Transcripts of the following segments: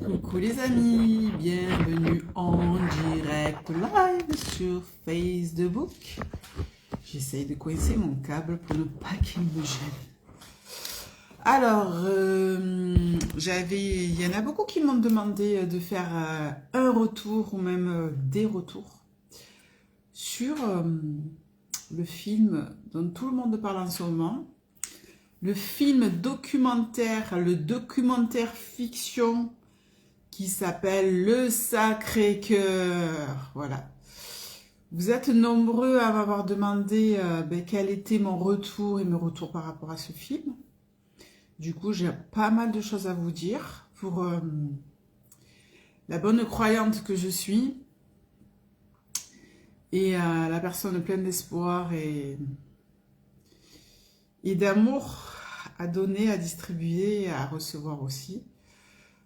Coucou les amis, bienvenue en direct live sur Facebook. J'essaye de coincer mon câble pour ne pas qu'il me gêne. Alors, il y en a beaucoup qui m'ont demandé de faire un retour ou même des retours sur le film dont tout le monde parle en ce moment. Le film documentaire, le documentaire fiction qui s'appelle Le Sacré-Cœur. Voilà. Vous êtes nombreux à m'avoir demandé quel était mon retour et mes retours par rapport à ce film. Du coup, j'ai pas mal de choses à vous dire pour la bonne croyante que je suis et la personne pleine d'espoir et d'amour à donner, à distribuer et à recevoir aussi.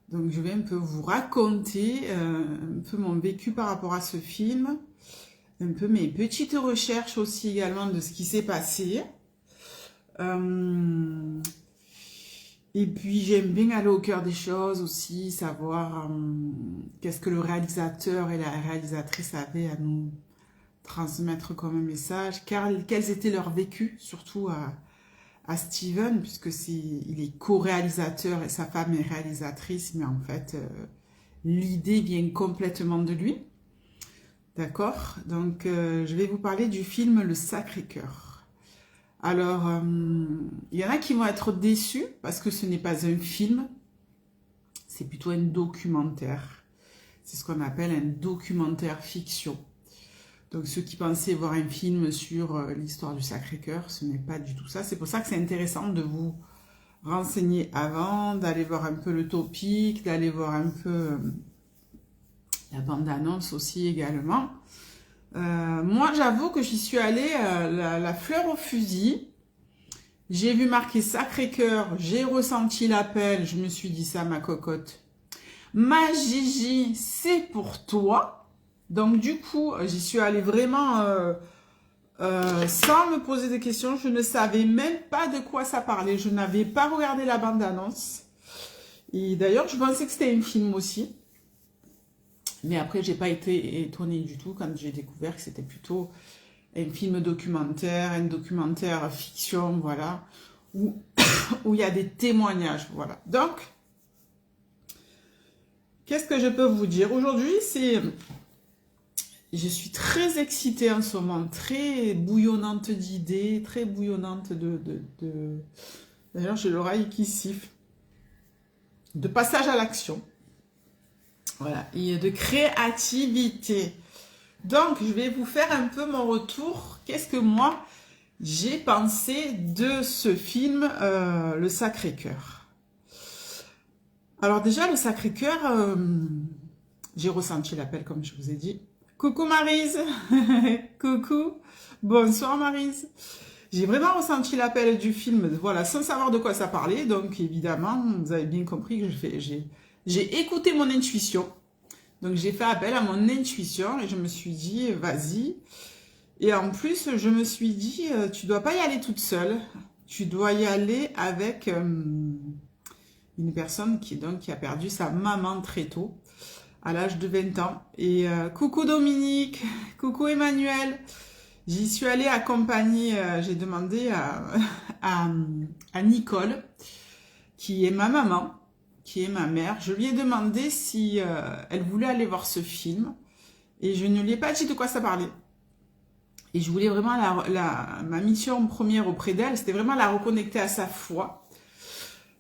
Donc, je vais un peu vous raconter un peu mon vécu par rapport à ce film, un peu mes petites recherches aussi également de ce qui s'est passé. Et puis, j'aime bien aller au cœur des choses aussi, savoir qu'est-ce que le réalisateur et la réalisatrice avaient à nous transmettre comme message, quels étaient leurs vécus, surtout à Steven, puisque il est co-réalisateur et sa femme est réalisatrice, mais en fait, l'idée vient complètement de lui. D'accord? Donc, je vais vous parler du film Le Sacré-Cœur. Alors, il y en a qui vont être déçus parce que ce n'est pas un film, c'est plutôt un documentaire. C'est ce qu'on appelle un documentaire fiction. Donc ceux qui pensaient voir un film sur l'histoire du Sacré-Cœur, ce n'est pas du tout ça. C'est pour ça que c'est intéressant de vous renseigner avant, d'aller voir un peu le topic, d'aller voir un peu la bande-annonce aussi également. Moi, j'avoue que j'y suis allée la fleur au fusil. J'ai vu marqué Sacré-Cœur, j'ai ressenti l'appel, je me suis dit ça, ma cocotte. Ma Gigi, c'est pour toi. Donc du coup, j'y suis allée vraiment sans me poser de questions. Je ne savais même pas de quoi ça parlait. Je n'avais pas regardé la bande-annonce. Et d'ailleurs, je pensais que c'était un film aussi. Mais après, j'ai pas été étonnée du tout quand j'ai découvert que c'était plutôt un film documentaire, un documentaire fiction, voilà, où il y a des témoignages, voilà. Donc, qu'est-ce que je peux vous dire? Aujourd'hui, je suis très excitée en ce moment, très bouillonnante d'idées, très bouillonnante D'ailleurs, j'ai l'oreille qui siffle. De passage à l'action. Voilà. Et de créativité. Donc, je vais vous faire un peu mon retour. Qu'est-ce que moi, j'ai pensé de ce film, Le Sacré-Cœur. Alors déjà, Le Sacré-Cœur, j'ai ressenti l'appel, comme je vous ai dit. Coucou Maryse. Coucou. Bonsoir Maryse. J'ai vraiment ressenti l'appel du film, voilà, sans savoir de quoi ça parlait. Donc évidemment, vous avez bien compris que j'ai écouté mon intuition. Donc j'ai fait appel à mon intuition et je me suis dit, vas-y. Et en plus, je me suis dit, tu dois pas y aller toute seule. Tu dois y aller avec une personne qui a perdu sa maman très tôt, à l'âge de 20 ans. Et coucou Dominique, coucou Emmanuel. J'y suis allée accompagner, j'ai demandé à Nicole, qui est ma maman, qui est ma mère. Je lui ai demandé si elle voulait aller voir ce film. Et je ne lui ai pas dit de quoi ça parlait. Et je voulais vraiment ma mission première auprès d'elle, c'était vraiment la reconnecter à sa foi.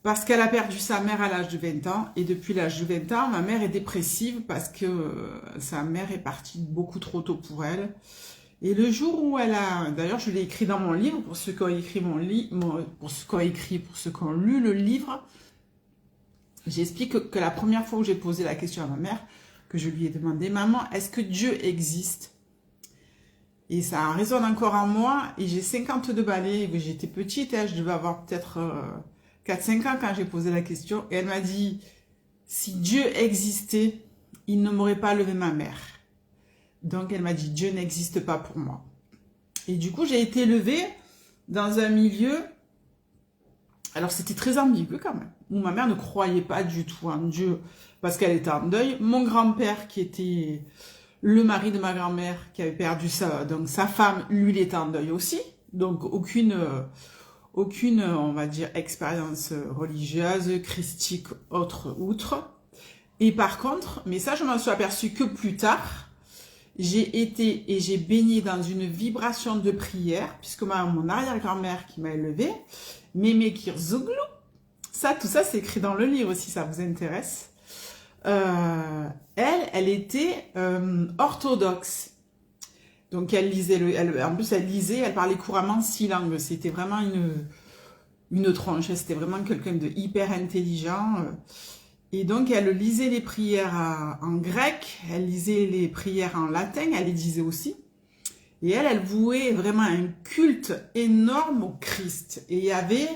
Parce qu'elle a perdu sa mère à l'âge de 20 ans. Et depuis l'âge de 20 ans, ma mère est dépressive parce que sa mère est partie beaucoup trop tôt pour elle. Et le jour où elle a... D'ailleurs, je l'ai écrit dans mon livre, pour ceux qui ont écrit pour ceux qui ont lu le livre, j'explique que la première fois où j'ai posé la question à ma mère, que je lui ai demandé, maman, est-ce que Dieu existe? Et ça résonne encore en moi, et j'ai 52 balais, j'étais petite, je devais avoir peut-être 4-5 ans quand j'ai posé la question, et elle m'a dit, si Dieu existait, il ne m'aurait pas levé ma mère. Donc, elle m'a dit, Dieu n'existe pas pour moi. Et du coup, j'ai été élevée dans un milieu Alors c'était très ambigu quand même. Où ma mère ne croyait pas du tout en Dieu parce qu'elle était en deuil. Mon grand-père qui était le mari de ma grand-mère qui avait perdu donc sa femme, lui il était en deuil aussi. Donc aucune, on va dire, expérience religieuse, christique, outre. Et par contre, mais ça je m'en suis aperçue que plus tard, j'ai été et j'ai baigné dans une vibration de prière, puisque mon arrière-grand-mère qui m'a élevée, Mémé Kirzouglou, ça, tout ça c'est écrit dans le livre si ça vous intéresse. Elle était orthodoxe. Donc elle lisait, en plus elle lisait, elle parlait couramment 6 langues. C'était vraiment une tronche, c'était vraiment quelqu'un de hyper intelligent. Et donc elle lisait les prières en grec, elle lisait les prières en latin, elle les disait aussi. Et elle vouait vraiment un culte énorme au Christ. Et il y avait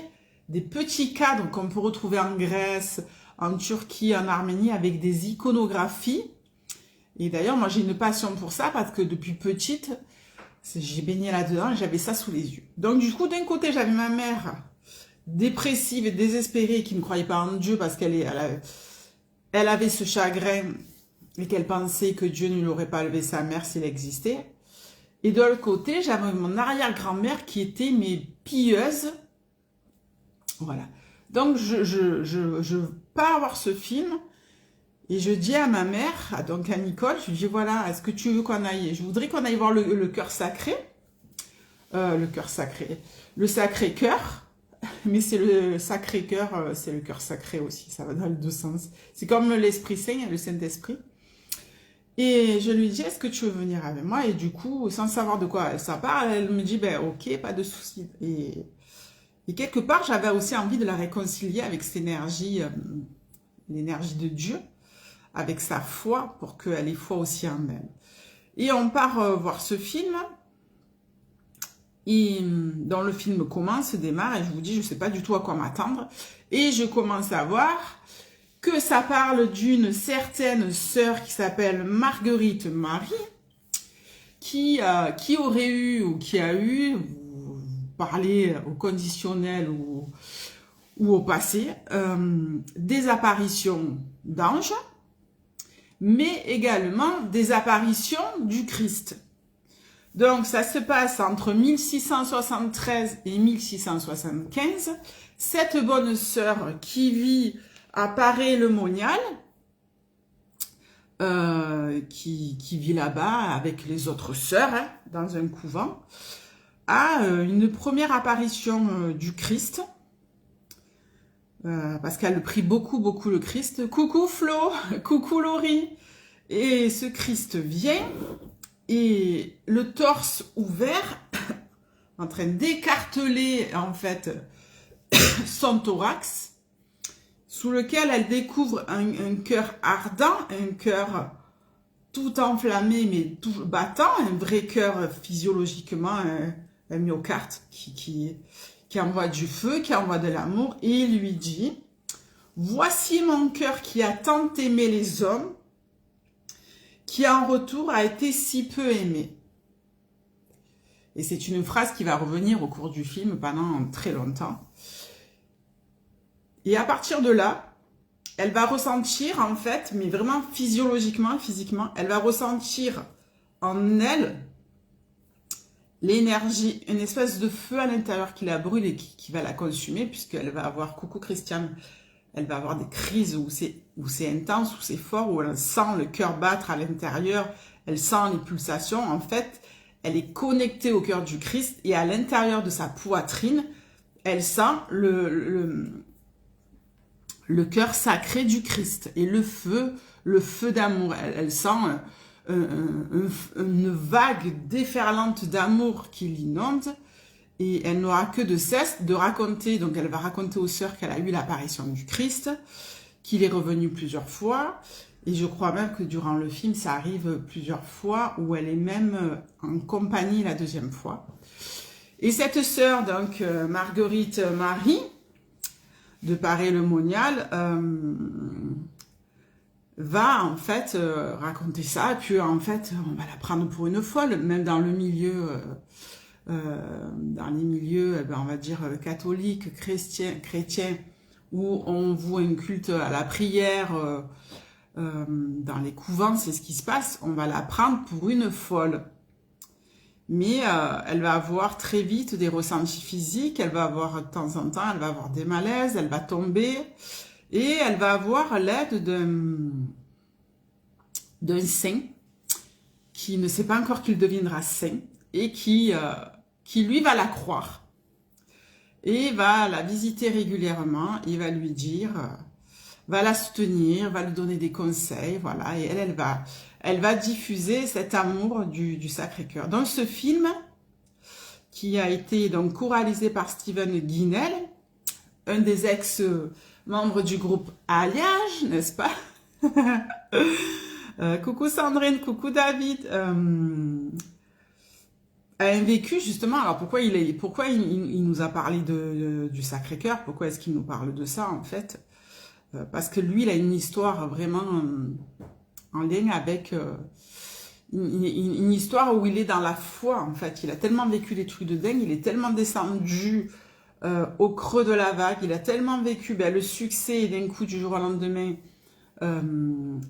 des petits cadres qu'on peut retrouver en Grèce, en Turquie, en Arménie, avec des iconographies. Et d'ailleurs, moi, j'ai une passion pour ça parce que depuis petite, j'ai baigné là-dedans et j'avais ça sous les yeux. Donc, du coup, d'un côté, j'avais ma mère dépressive et désespérée qui ne croyait pas en Dieu parce elle avait ce chagrin et qu'elle pensait que Dieu ne lui aurait pas levé sa mère s'il existait. Et de l'autre côté, j'avais mon arrière-grand-mère qui était mes pieuse. Voilà. Donc, je pars voir ce film et je dis à ma mère, donc à Nicole, je lui dis voilà, est-ce que tu veux qu'on aille, je voudrais qu'on aille voir le cœur sacré, le sacré cœur, mais c'est le sacré cœur, c'est le cœur sacré aussi, ça va dans les deux sens. C'est comme l'Esprit Saint, le Saint-Esprit. Et je lui dis, est-ce que tu veux venir avec moi? Et du coup, sans savoir de quoi ça parle, elle me dit, ben ok, pas de souci. Et quelque part, j'avais aussi envie de la réconcilier avec cette énergie, l'énergie de Dieu, avec sa foi, pour qu'elle ait foi aussi en elle. Et on part voir ce film, et dans le film commence, démarre, et je vous dis, je ne sais pas du tout à quoi m'attendre. Et je commence à voir que ça parle d'une certaine sœur qui s'appelle Marguerite Marie, qui aurait eu, ou qui a eu, vous parlez au conditionnel ou au passé, des apparitions d'anges, mais également des apparitions du Christ. Donc ça se passe entre 1673 et 1675. Cette bonne sœur qui vit à Paray-le-Monial, qui vit là-bas avec les autres sœurs, hein, dans un couvent, a une première apparition du Christ, parce qu'elle prie beaucoup, beaucoup le Christ. Coucou Flo, coucou Laurie. Et ce Christ vient, et le torse ouvert, en train d'écarteler, en fait, son thorax, sous lequel elle découvre un cœur ardent, un cœur tout enflammé, mais tout battant, un vrai cœur physiologiquement, un myocarde qui envoie du feu, qui envoie de l'amour, et il lui dit, voici mon cœur qui a tant aimé les hommes, qui en retour a été si peu aimé. Et c'est une phrase qui va revenir au cours du film pendant très longtemps. Et à partir de là, elle va ressentir en fait, mais vraiment physiologiquement, physiquement, elle va ressentir en elle l'énergie, une espèce de feu à l'intérieur qui la brûle et qui va la consumer, puisqu'elle va avoir, coucou Christiane, elle va avoir des crises où c'est intense, où c'est fort, où elle sent le cœur battre à l'intérieur, elle sent les pulsations. En fait, elle est connectée au cœur du Christ et à l'intérieur de sa poitrine, elle sent le cœur sacré du Christ et le feu d'amour. Elle sent une vague déferlante d'amour qui l'inonde et elle n'aura que de cesse de raconter. Donc elle va raconter aux sœurs qu'elle a eu l'apparition du Christ, qu'il est revenu plusieurs fois. Et je crois même que durant le film, ça arrive plusieurs fois où elle est même en compagnie la deuxième fois. Et cette sœur, donc Marguerite Marie, de Paray-le-Monial, va en fait raconter ça, et puis en fait on va la prendre pour une folle, même dans le milieu dans les milieux, on va dire, catholiques, chrétiens, où on voue un culte à la prière, dans les couvents, c'est ce qui se passe, on va la prendre pour une folle. Mais elle va avoir très vite des ressentis physiques, elle va avoir de temps en temps, elle va avoir des malaises, elle va tomber, et elle va avoir l'aide d'un saint qui ne sait pas encore qu'il deviendra saint, et qui lui va la croire. Et va la visiter régulièrement, il va lui dire, va la soutenir, va lui donner des conseils, voilà, et elle va diffuser cet amour du Sacré-Cœur. Dans ce film, qui a été donc co-réalisé par Steven Guinel, un des ex-membres du groupe Alliage, n'est-ce pas? Coucou Sandrine, coucou David, a un vécu justement. Alors pourquoi il nous a parlé du Sacré-Cœur? Pourquoi est-ce qu'il nous parle de ça en fait? Parce que lui, il a une histoire vraiment en lien avec une histoire où il est dans la foi en fait. Il a tellement vécu des trucs de dingue, il est tellement descendu au creux de la vague, il a tellement vécu le succès et d'un coup du jour au lendemain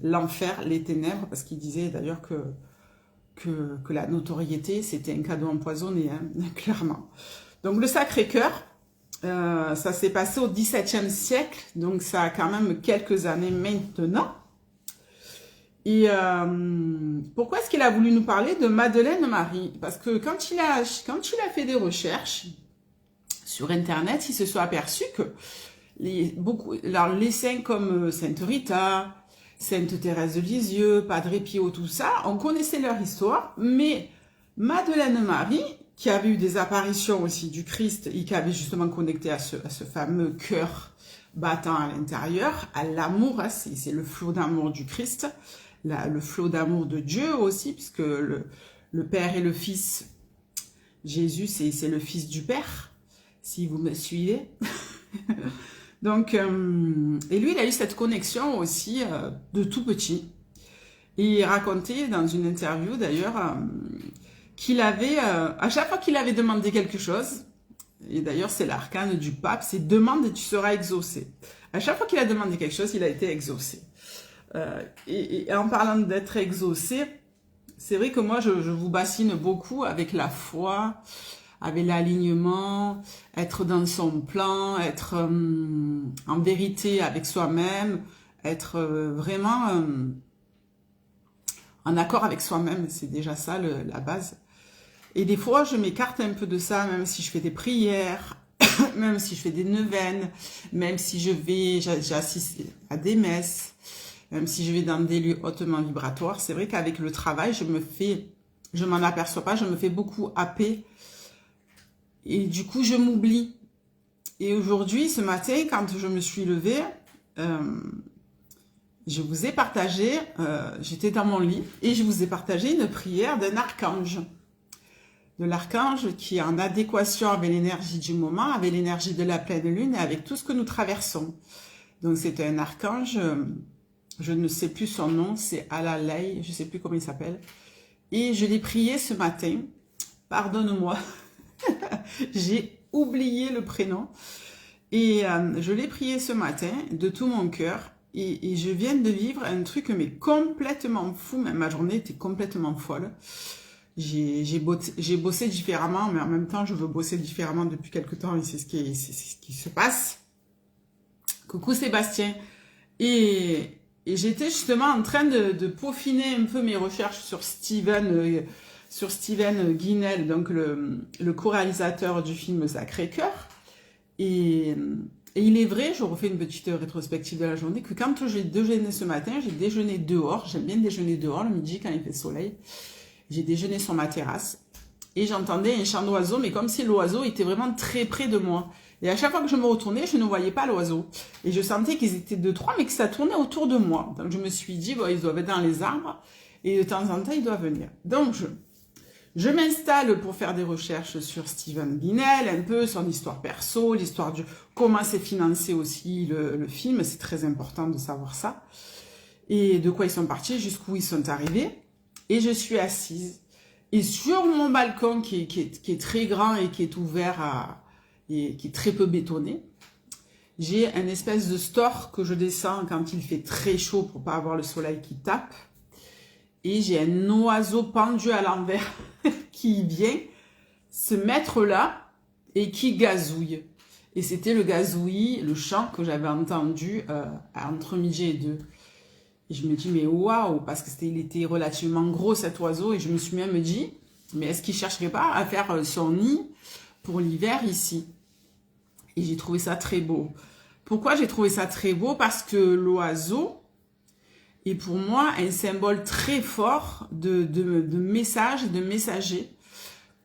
l'enfer, les ténèbres, parce qu'il disait d'ailleurs que la notoriété, c'était un cadeau empoisonné, hein, clairement. Donc le Sacré-Cœur, ça s'est passé au XVIIe siècle, donc ça a quand même quelques années maintenant. Et pourquoi est-ce qu'il a voulu nous parler de Madeleine Marie? Parce que quand il a fait des recherches sur Internet, il se soit aperçu que les saints comme Sainte Rita, Sainte Thérèse de Lisieux, Padre Pio, tout ça, on connaissait leur histoire, mais Madeleine Marie, qui avait eu des apparitions aussi du Christ et qui avait justement connecté à ce fameux cœur battant à l'intérieur, à l'amour, hein, c'est le flot d'amour du Christ, le flot d'amour de Dieu aussi, puisque le Père et le Fils, Jésus, c'est le Fils du Père, si vous me suivez. Donc, et lui, il a eu cette connexion aussi de tout petit. Et il racontait dans une interview d'ailleurs qu'il avait, à chaque fois qu'il avait demandé quelque chose, et d'ailleurs c'est l'arcane du pape, c'est demande et tu seras exaucé. À chaque fois qu'il a demandé quelque chose, il a été exaucé. Et en parlant d'être exaucé, c'est vrai que moi je vous bassine beaucoup avec la foi, avec l'alignement, être dans son plan, être en vérité avec soi-même, être vraiment en accord avec soi-même, c'est déjà ça la base. Et des fois, je m'écarte un peu de ça, même si je fais des prières, même si je fais des neuvaines, même si j'assiste à des messes, même si je vais dans des lieux hautement vibratoires. C'est vrai qu'avec le travail, je m'en aperçois pas, je me fais beaucoup happer. Et du coup, je m'oublie. Et aujourd'hui, ce matin, quand je me suis levée, je vous ai partagé, j'étais dans mon lit, et je vous ai partagé une prière d'un archange. De l'archange qui est en adéquation avec l'énergie du moment, avec l'énergie de la pleine lune et avec tout ce que nous traversons. Donc c'est un archange, je ne sais plus son nom, c'est Alalei, je ne sais plus comment il s'appelle. Et je l'ai prié ce matin, pardonne-moi, j'ai oublié le prénom. Et je l'ai prié ce matin de tout mon cœur. Et je viens de vivre un truc mais complètement fou, même ma journée était complètement folle. J'ai bossé différemment, mais en même temps, je veux bosser différemment depuis quelque temps et c'est ce qui se passe. Coucou Sébastien. Et j'étais justement en train de peaufiner un peu mes recherches sur Steven Guinel, donc le co-réalisateur du film Sacré-Cœur. Et il est vrai, je refais une petite rétrospective de la journée, que quand j'ai déjeuné ce matin, j'ai déjeuné dehors. J'aime bien déjeuner dehors le midi quand il fait soleil. J'ai déjeuné sur ma terrasse et j'entendais un chant d'oiseau, mais comme si l'oiseau était vraiment très près de moi. Et à chaque fois que je me retournais, je ne voyais pas l'oiseau. Et je sentais qu'ils étaient 2-3, mais que ça tournait autour de moi. Donc je me suis dit, bon, ils doivent être dans les arbres et de temps en temps, ils doivent venir. Donc je m'installe pour faire des recherches sur Steven Guinel, un peu son histoire perso, l'histoire du comment c'est financé aussi le film. C'est très important de savoir ça. Et de quoi ils sont partis, jusqu'où ils sont arrivés. Et je suis assise. Et sur mon balcon qui est très grand et qui est ouvert et qui est très peu bétonné, j'ai un espèce de store que je descends quand il fait très chaud pour pas avoir le soleil qui tape. Et j'ai un oiseau pendu à l'envers qui vient se mettre là et qui gazouille. Et c'était le gazouillis, le chant que j'avais entendu entre midi et 2. Et je me dis, mais waouh, parce que il était relativement gros cet oiseau. Et je me suis même dit, mais est-ce qu'il ne chercherait pas à faire son nid pour l'hiver ici? Et j'ai trouvé ça très beau. Pourquoi j'ai trouvé ça très beau? Parce que l'oiseau est pour moi un symbole très fort de message, de messager.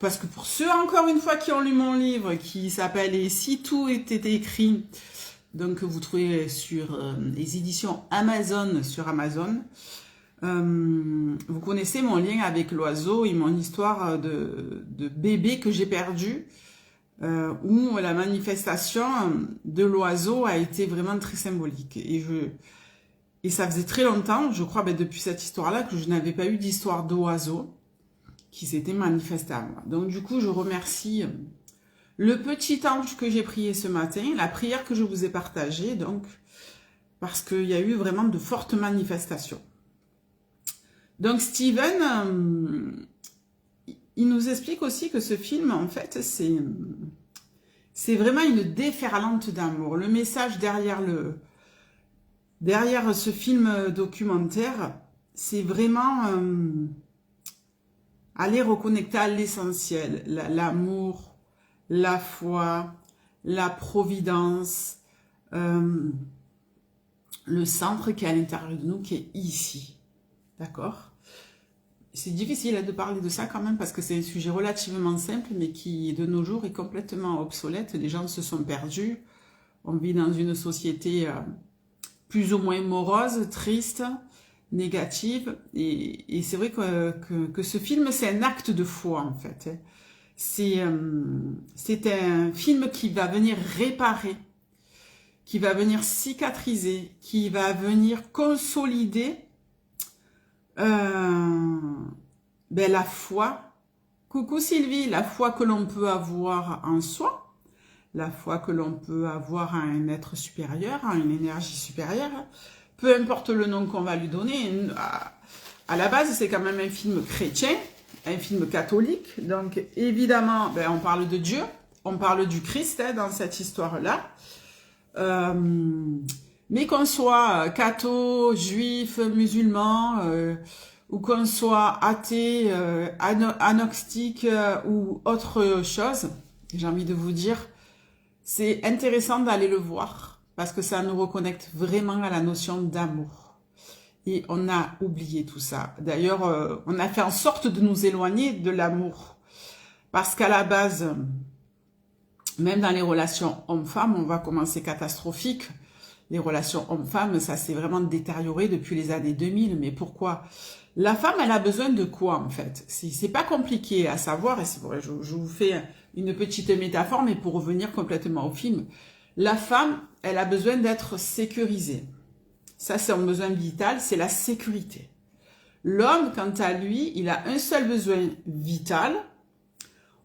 Parce que pour ceux, encore une fois, qui ont lu mon livre, qui s'appelle « Et si tout était écrit », donc que vous trouvez sur les éditions Amazon, sur Amazon, vous connaissez mon lien avec l'oiseau et mon histoire de bébé que j'ai perdu, où la manifestation de l'oiseau a été vraiment très symbolique. Et ça faisait très longtemps, je crois, depuis cette histoire-là, que je n'avais pas eu d'histoire d'oiseau qui s'était manifesté à moi. Donc du coup, je remercie le petit ange que j'ai prié ce matin, la prière que je vous ai partagée, donc, parce qu'il y a eu vraiment de fortes manifestations. Donc Steven, il nous explique aussi que ce film, en fait, c'est vraiment une déferlante d'amour. Le message derrière ce film documentaire, c'est vraiment aller reconnecter à l'essentiel, l'amour, la foi, la providence, le centre qui est à l'intérieur de nous, qui est ici. D'accord? C'est difficile de parler de ça quand même, parce que c'est un sujet relativement simple, mais qui, de nos jours, est complètement obsolète. Les gens se sont perdus. On vit dans une société plus ou moins morose, triste, négative. Et c'est vrai que ce film, c'est un acte de foi, en fait. C'est un film qui va venir réparer, qui va venir cicatriser, qui va venir consolider la foi. Coucou Sylvie, la foi que l'on peut avoir en soi, la foi que l'on peut avoir à un être supérieur, à une énergie supérieure, peu importe le nom qu'on va lui donner. À la base, c'est quand même un film chrétien, un film catholique. Donc, évidemment, on parle de Dieu, on parle du Christ dans cette histoire-là. Mais qu'on soit catho, juif, musulman, ou qu'on soit athée, agnostique ou autre chose, j'ai envie de vous dire, c'est intéressant d'aller le voir. Parce que ça nous reconnecte vraiment à la notion d'amour. Et on a oublié tout ça. D'ailleurs, on a fait en sorte de nous éloigner de l'amour. Parce qu'à la base, même dans les relations hommes-femmes, on va commencer catastrophique. Les relations hommes-femmes, ça s'est vraiment détérioré depuis les années 2000. Mais pourquoi? La femme, elle a besoin de quoi en fait? C'est pas compliqué à savoir. Et c'est vrai, je vous fais une petite métaphore, mais pour revenir complètement au film. La femme, elle a besoin d'être sécurisée. Ça, c'est un besoin vital, c'est la sécurité. L'homme, quant à lui, il a un seul besoin vital.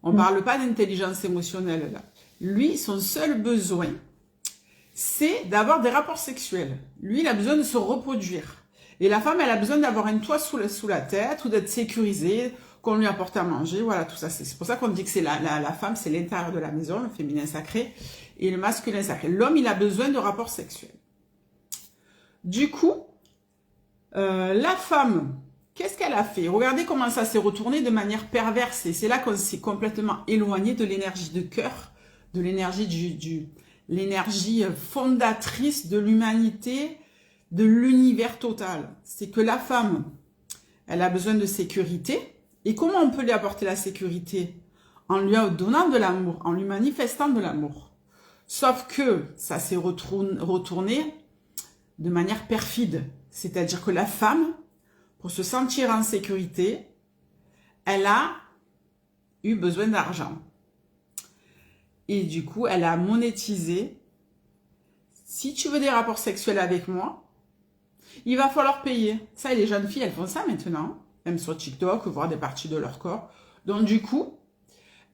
On ne parle pas d'intelligence émotionnelle là. Lui, son seul besoin, c'est d'avoir des rapports sexuels. Lui, il a besoin de se reproduire. Et la femme, elle a besoin d'avoir un toit sous la tête ou d'être sécurisée, qu'on lui apporte à manger. Voilà, tout ça. C'est pour ça qu'on dit que c'est la femme, c'est l'intérieur de la maison, le féminin sacré. Et le masculin sacré. L'homme, il a besoin de rapports sexuels. Du coup, la femme, qu'est-ce qu'elle a fait? Regardez comment ça s'est retourné de manière perverse. Et c'est là qu'on s'est complètement éloigné de l'énergie de cœur, de l'énergie l'énergie fondatrice de l'humanité, de l'univers total. C'est que la femme, elle a besoin de sécurité. Et comment on peut lui apporter la sécurité? En lui donnant de l'amour, en lui manifestant de l'amour. Sauf que ça s'est retourné de manière perfide. C'est-à-dire que la femme, pour se sentir en sécurité, elle a eu besoin d'argent. Et du coup, elle a monétisé. Si tu veux des rapports sexuels avec moi, il va falloir payer. Ça, et les jeunes filles, elles font ça maintenant. même sur TikTok, voir des parties de leur corps. Donc du coup,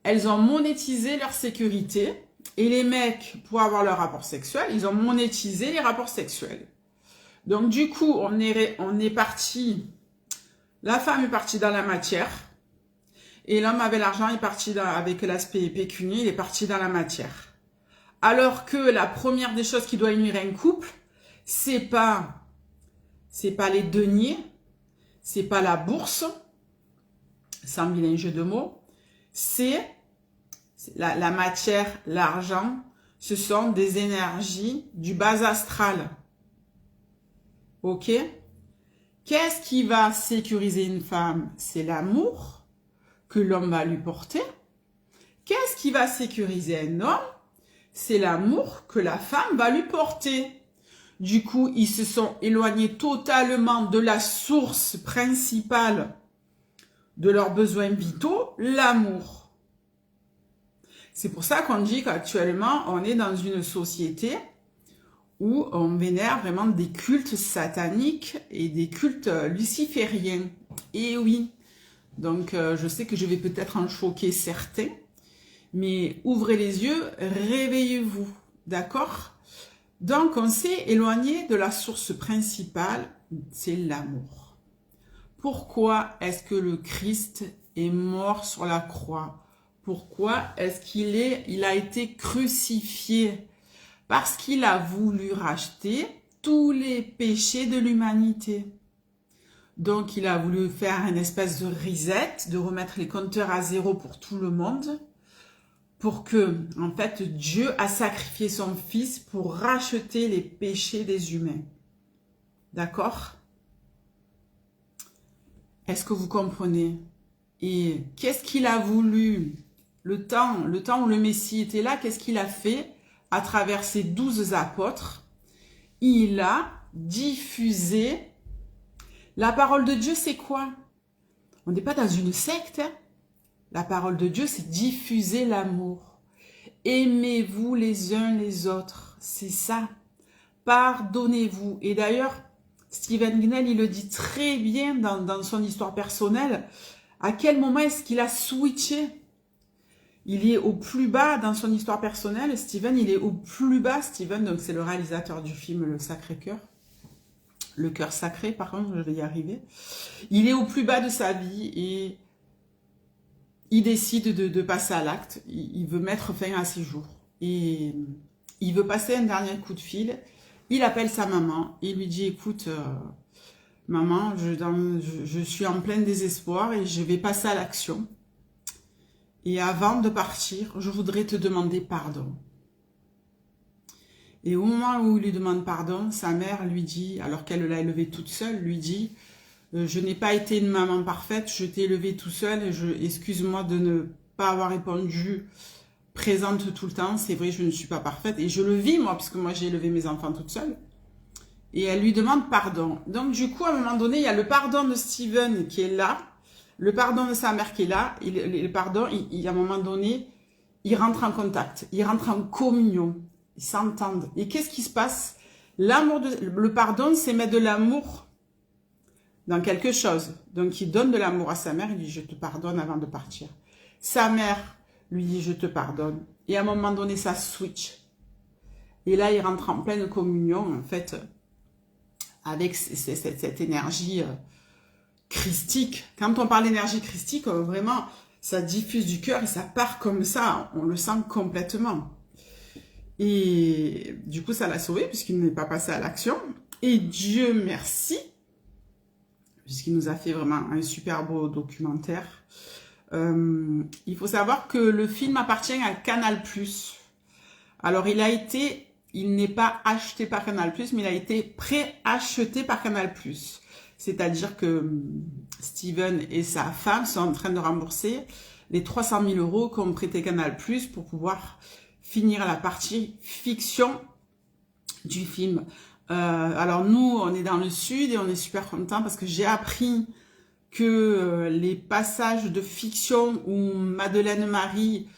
elles ont monétisé leur sécurité. Et les mecs, pour avoir leur rapport sexuel, ils ont monétisé les rapports sexuels. Donc du coup, on est parti, la femme est partie dans la matière, et l'homme avec l'argent est parti avec l'aspect pécunier, il est parti dans la matière. Alors que la première des choses qui doit unir un couple, c'est pas les deniers, c'est pas la bourse, sans vilain jeu de mots, c'est la matière, l'argent, ce sont des énergies du bas astral. Ok? Qu'est-ce qui va sécuriser une femme? C'est l'amour que l'homme va lui porter. Qu'est-ce qui va sécuriser un homme? C'est l'amour que la femme va lui porter. Du coup, ils se sont éloignés totalement de la source principale de leurs besoins vitaux, l'amour. C'est pour ça qu'on dit qu'actuellement, on est dans une société où on vénère vraiment des cultes sataniques et des cultes lucifériens. Et oui, donc je sais que je vais peut-être en choquer certains, mais ouvrez les yeux, réveillez-vous, d'accord? Donc on s'est éloigné de la source principale, c'est l'amour. Pourquoi est-ce que le Christ est mort sur la croix? Pourquoi est-ce qu'il a été crucifié? Parce qu'il a voulu racheter tous les péchés de l'humanité. Donc, il a voulu faire une espèce de reset, de remettre les compteurs à zéro pour tout le monde, pour que, en fait, Dieu a sacrifié son Fils pour racheter les péchés des humains. D'accord? Est-ce que vous comprenez? Et qu'est-ce qu'il a voulu? Le temps où le Messie était là, qu'est-ce qu'il a fait? À travers ses 12 apôtres, il a diffusé la parole de Dieu. C'est quoi? On n'est pas dans une secte. Hein? La parole de Dieu, c'est diffuser l'amour. Aimez-vous les uns les autres. C'est ça. Pardonnez-vous. Et d'ailleurs, Stephen Gunnell, il le dit très bien dans son histoire personnelle. À quel moment est-ce qu'il a switché? Il est au plus bas dans son histoire personnelle. Steven, il est au plus bas. Steven, donc c'est le réalisateur du film Le Sacré-Cœur. Le cœur sacré, par contre, je vais y arriver. Il est au plus bas de sa vie et il décide de passer à l'acte. Il veut mettre fin à ses jours. Et il veut passer un dernier coup de fil. Il appelle sa maman. Il lui dit, écoute, maman, je suis en plein désespoir et je vais passer à l'action. Et avant de partir, je voudrais te demander pardon. Et au moment où il lui demande pardon, sa mère lui dit, alors qu'elle l'a élevé toute seule, lui dit, je n'ai pas été une maman parfaite, je t'ai élevé tout seul, excuse-moi de ne pas avoir répondu présente tout le temps, c'est vrai, je ne suis pas parfaite, et je le vis moi, puisque moi j'ai élevé mes enfants toute seule. Et elle lui demande pardon. Donc du coup, à un moment donné, il y a le pardon de Steven qui est là, le pardon de sa mère qui est là, le pardon, à un moment donné, ils rentrent en contact, ils rentrent en communion, ils s'entendent. Et qu'est-ce qui se passe? Le pardon, c'est mettre de l'amour dans quelque chose. Donc, il donne de l'amour à sa mère, il dit, je te pardonne avant de partir. Sa mère lui dit, je te pardonne. Et à un moment donné, ça switch. Et là, il rentre en pleine communion, en fait, avec cette énergie christique. Quand on parle d'énergie christique, vraiment, ça diffuse du cœur et ça part comme ça. On le sent complètement. Et du coup, ça l'a sauvé puisqu'il n'est pas passé à l'action. Et Dieu merci, puisqu'il nous a fait vraiment un super beau documentaire. Il faut savoir que le film appartient à Canal+. Alors, il n'est pas acheté par Canal+, mais il a été préacheté par Canal+. C'est-à-dire que Steven et sa femme sont en train de rembourser les 300 000 € qu'ont prêté Canal+ pour pouvoir finir la partie fiction du film. Alors nous, on est dans le sud et on est super contents parce que j'ai appris que les passages de fiction où Madeleine Marie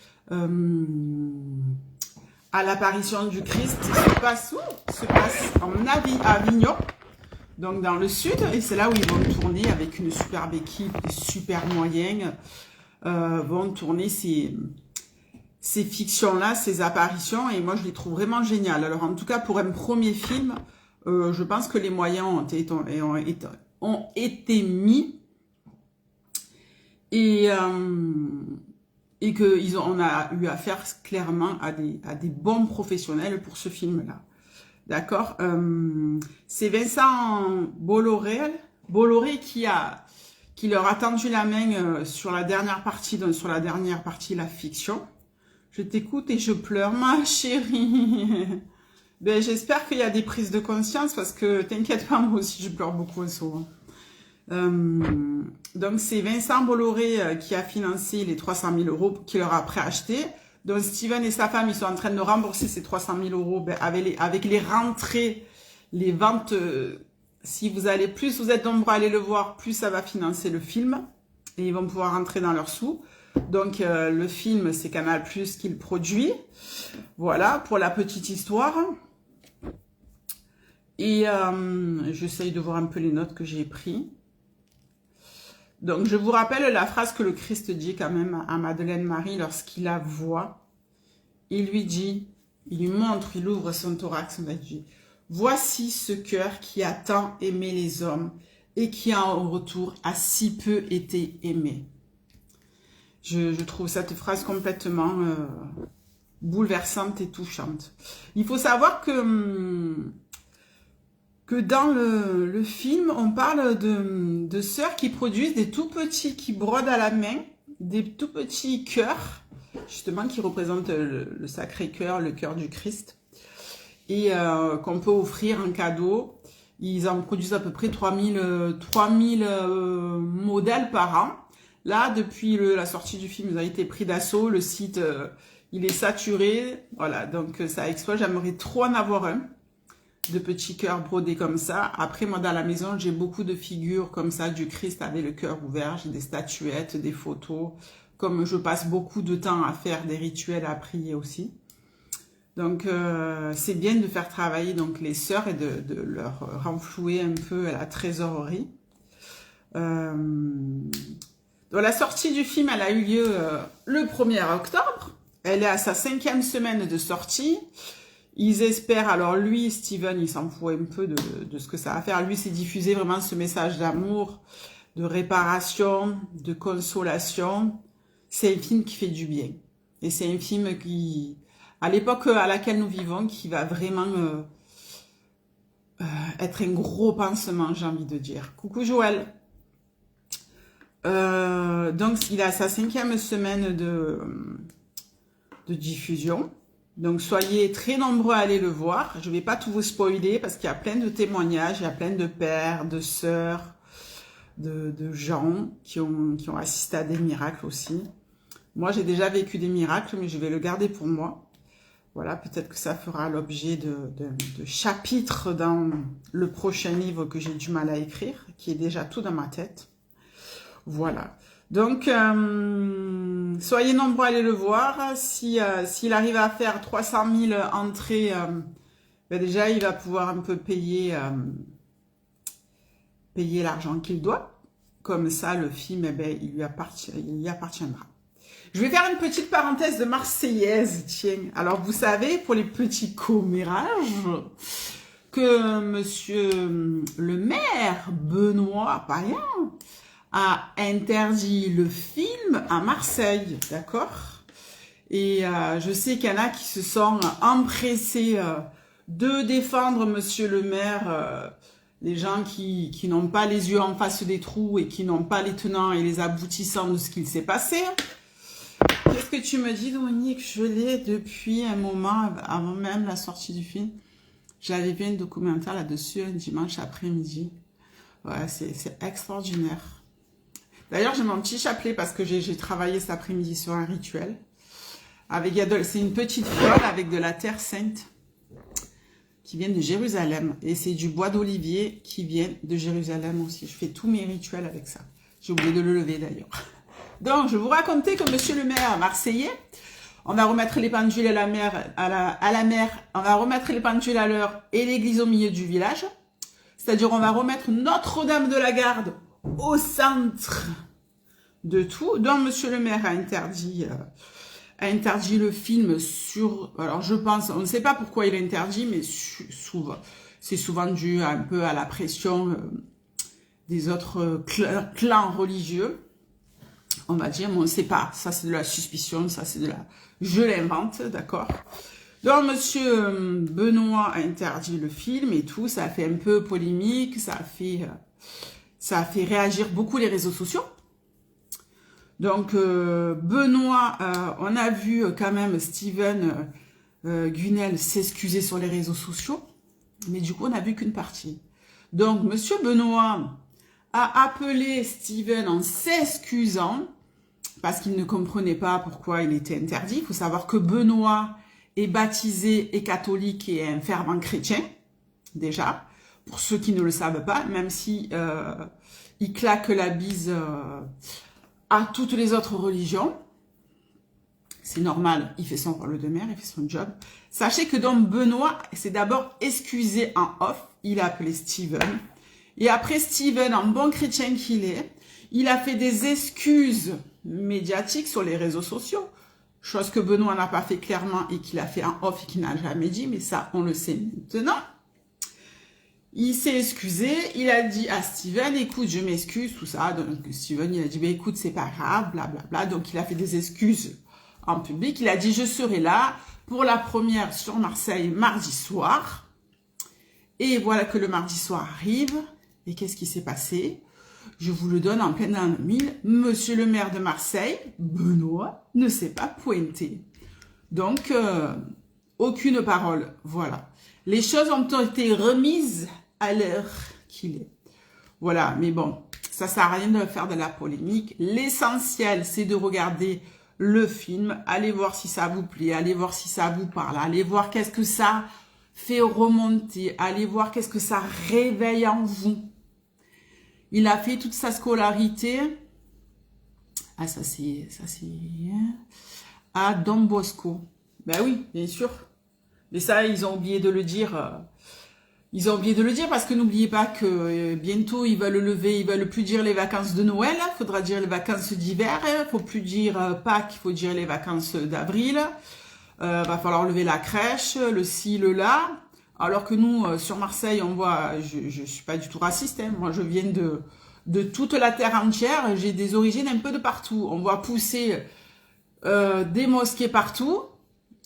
à l'apparition du Christ se passe en Avignon. donc dans le sud, et c'est là où ils vont tourner avec une superbe équipe, des super moyens, vont tourner ces fictions-là, ces apparitions, et moi je les trouve vraiment géniales. Alors en tout cas, pour un premier film, je pense que les moyens ont été mis, et qu'on a eu affaire clairement à des bons professionnels pour ce film-là. D'accord, c'est Vincent Bolloré qui leur a tendu la main sur la dernière partie, la fiction. Je t'écoute et je pleure, ma chérie. Ben, j'espère qu'il y a des prises de conscience parce que t'inquiète pas, moi aussi je pleure beaucoup en ce moment. Donc c'est Vincent Bolloré qui a financé les 300 000 € qu'il leur a préacheté. Donc Steven et sa femme, ils sont en train de rembourser ces 300 000 € ben, avec les rentrées, les ventes. Si vous allez plus, vous êtes nombreux à aller le voir, plus ça va financer le film. Et ils vont pouvoir rentrer dans leurs sous. Donc le film, c'est Canal+ qui le produit. Voilà, pour la petite histoire. Et j'essaye de voir un peu les notes que j'ai prises. Donc, je vous rappelle la phrase que le Christ dit quand même à Madeleine Marie lorsqu'il la voit. Il lui dit, il lui montre, il ouvre son thorax, on a dit, « Voici ce cœur qui a tant aimé les hommes et qui en retour a si peu été aimé. » Je trouve cette phrase complètement bouleversante et touchante. Il faut savoir que dans le film, on parle de sœurs qui produisent des tout petits, qui brodent à la main, des tout petits cœurs, justement, qui représentent le Sacré-Cœur, le cœur du Christ, et qu'on peut offrir en cadeau. Ils en produisent à peu près 3000 modèles par an. Là, depuis la sortie du film, ils ont été pris d'assaut, le site, il est saturé, voilà, donc ça explose. J'aimerais trop en avoir un de petits cœurs brodés comme ça. Après, moi, dans la maison, j'ai beaucoup de figures comme ça du Christ avec le cœur ouvert. J'ai des statuettes, des photos. Comme je passe beaucoup de temps à faire des rituels, à prier aussi. Donc, c'est bien de faire travailler donc les sœurs et de leur renflouer un peu à la trésorerie. Donc, la sortie du film, elle a eu lieu le 1er octobre. Elle est à sa 5e semaine de sortie. Ils espèrent, alors lui, Steven, il s'en fout un peu de ce que ça va faire. Lui, c'est diffuser vraiment ce message d'amour, de réparation, de consolation. C'est un film qui fait du bien. Et c'est un film qui, à l'époque à laquelle nous vivons, qui va vraiment être un gros pansement, j'ai envie de dire. Coucou Joël. Donc, il a sa 5e semaine de diffusion. Donc, soyez très nombreux à aller le voir. Je ne vais pas tout vous spoiler parce qu'il y a plein de témoignages, il y a plein de pères, de sœurs, de gens qui ont assisté à des miracles aussi. Moi, j'ai déjà vécu des miracles, mais je vais le garder pour moi. Voilà, peut-être que ça fera l'objet de chapitres dans le prochain livre que j'ai du mal à écrire, qui est déjà tout dans ma tête. Voilà. Donc, soyez nombreux à aller le voir. S'il arrive à faire 300 000 entrées, ben déjà, il va pouvoir un peu payer l'argent qu'il doit. Comme ça, le film, eh ben, il y appartiendra. Je vais faire une petite parenthèse de Marseillaise, tiens. Alors, vous savez, pour les petits commérages, que monsieur le maire, Benoît Payan, a interdit le film à Marseille, d'accord? Et je sais qu'il y en a qui se sont empressés de défendre monsieur le maire, les gens qui n'ont pas les yeux en face des trous et qui n'ont pas les tenants et les aboutissants de ce qu'il s'est passé. Qu'est-ce que tu me dis, Dominique? Je l'ai depuis un moment, avant même la sortie du film. J'avais vu un documentaire là-dessus un dimanche après-midi. Ouais, c'est extraordinaire. D'ailleurs, j'ai mon petit chapelet parce que j'ai travaillé cet après-midi sur un rituel. C'est une petite fiole avec de la terre sainte qui vient de Jérusalem. Et c'est du bois d'olivier qui vient de Jérusalem aussi. Je fais tous mes rituels avec ça. J'ai oublié de le lever d'ailleurs. Donc, je vous racontais que monsieur le maire marseillais, on va remettre les pendules à la mer, on va remettre les pendules à l'heure et l'église au milieu du village. C'est-à-dire, on va remettre Notre-Dame de la Garde au centre de tout. Donc, monsieur le maire a interdit le film sur... Alors, je pense, on ne sait pas pourquoi il a interdit, mais souvent, c'est souvent dû un peu à la pression des autres clans religieux. On va dire, mais on ne sait pas. Ça, c'est de la suspicion, ça, c'est de la... Je l'invente, d'accord? Donc, monsieur Benoît a interdit le film et tout. Ça a fait un peu polémique, ça a fait réagir beaucoup les réseaux sociaux. Donc, Benoît, on a vu quand même Steven Guenel s'excuser sur les réseaux sociaux. Mais du coup, on n'a vu qu'une partie. Donc, monsieur Benoît a appelé Steven en s'excusant parce qu'il ne comprenait pas pourquoi il était interdit. Il faut savoir que Benoît est baptisé et catholique et un fervent chrétien, déjà, pour ceux qui ne le savent pas, même si il claque la bise à toutes les autres religions. C'est normal, il fait son rôle de maire, il fait son job. Sachez que donc Benoît s'est d'abord excusé en off, il a appelé Steven. Et après Steven, en bon chrétien qu'il est, il a fait des excuses médiatiques sur les réseaux sociaux. Chose que Benoît n'a pas fait clairement et qu'il a fait en off et qu'il n'a jamais dit, mais ça, on le sait maintenant. Il s'est excusé, il a dit à Steven, écoute, je m'excuse, tout ça. Donc Steven, il a dit, bah, écoute, c'est pas grave, blablabla. Donc il a fait des excuses en public. Il a dit, je serai là pour la première sur Marseille mardi soir. Et voilà que le mardi soir arrive. Et qu'est-ce qui s'est passé? Je vous le donne en plein dans le mille. Monsieur le maire de Marseille, Benoît, ne s'est pas pointé. Donc, aucune parole. Voilà. Les choses ont été remises à l'heure qu'il est. Voilà. Mais bon, ça sert à rien de faire de la polémique. L'essentiel, c'est de regarder le film. Allez voir si ça vous plaît. Allez voir si ça vous parle. Allez voir qu'est-ce que ça fait remonter. Allez voir qu'est-ce que ça réveille en vous. Il a fait toute sa scolarité. Ah, ça c'est à Don Bosco. Ben oui, bien sûr. Mais ça, ils ont oublié de le dire. Ils ont oublié de le dire parce que n'oubliez pas que bientôt, ils veulent lever, ils veulent plus dire les vacances de Noël. Il faudra dire les vacances d'hiver. Il faut plus dire Pâques, il faut dire les vacances d'avril. Va falloir lever la crèche, le ci, le là. Alors que nous, sur Marseille, on voit, je suis pas du tout raciste, hein, moi je viens de toute la terre entière, j'ai des origines un peu de partout. On voit pousser des mosquées partout,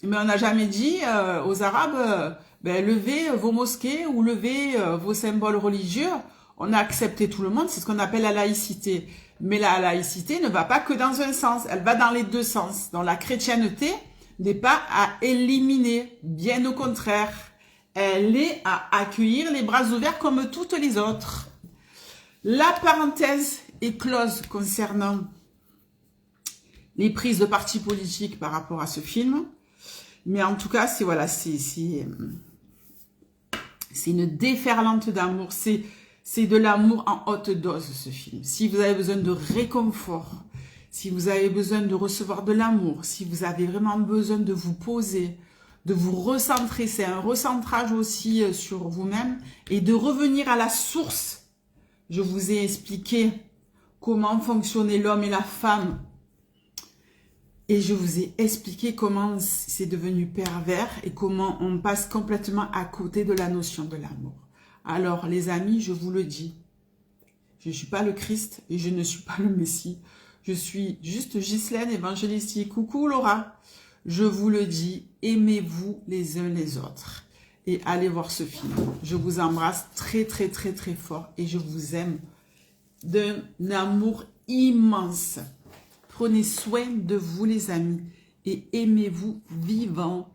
mais on n'a jamais dit aux Arabes, ben, levez vos mosquées ou levez vos symboles religieux. On a accepté tout le monde, c'est ce qu'on appelle la laïcité. Mais la laïcité ne va pas que dans un sens, elle va dans les deux sens. Donc la chrétienté n'est pas à éliminer, bien au contraire. Elle est à accueillir les bras ouverts comme toutes les autres. La parenthèse est close concernant les prises de partis politiques par rapport à ce film. Mais en tout cas, c'est voilà, c'est une déferlante d'amour. C'est de l'amour en haute dose, ce film. Si vous avez besoin de réconfort, si vous avez besoin de recevoir de l'amour, si vous avez vraiment besoin de vous poser, de vous recentrer, c'est un recentrage aussi sur vous-même et de revenir à la source. Je vous ai expliqué comment fonctionnait l'homme et la femme et je vous ai expliqué comment c'est devenu pervers et comment on passe complètement à côté de la notion de l'amour. Alors les amis, je vous le dis, je ne suis pas le Christ et je ne suis pas le Messie. Je suis juste Ghislaine, évangéliste. Coucou Laura. Je vous le dis, aimez-vous les uns les autres et allez voir ce film. Je vous embrasse très très très très fort et je vous aime d'un amour immense. Prenez soin de vous les amis et aimez-vous vivant.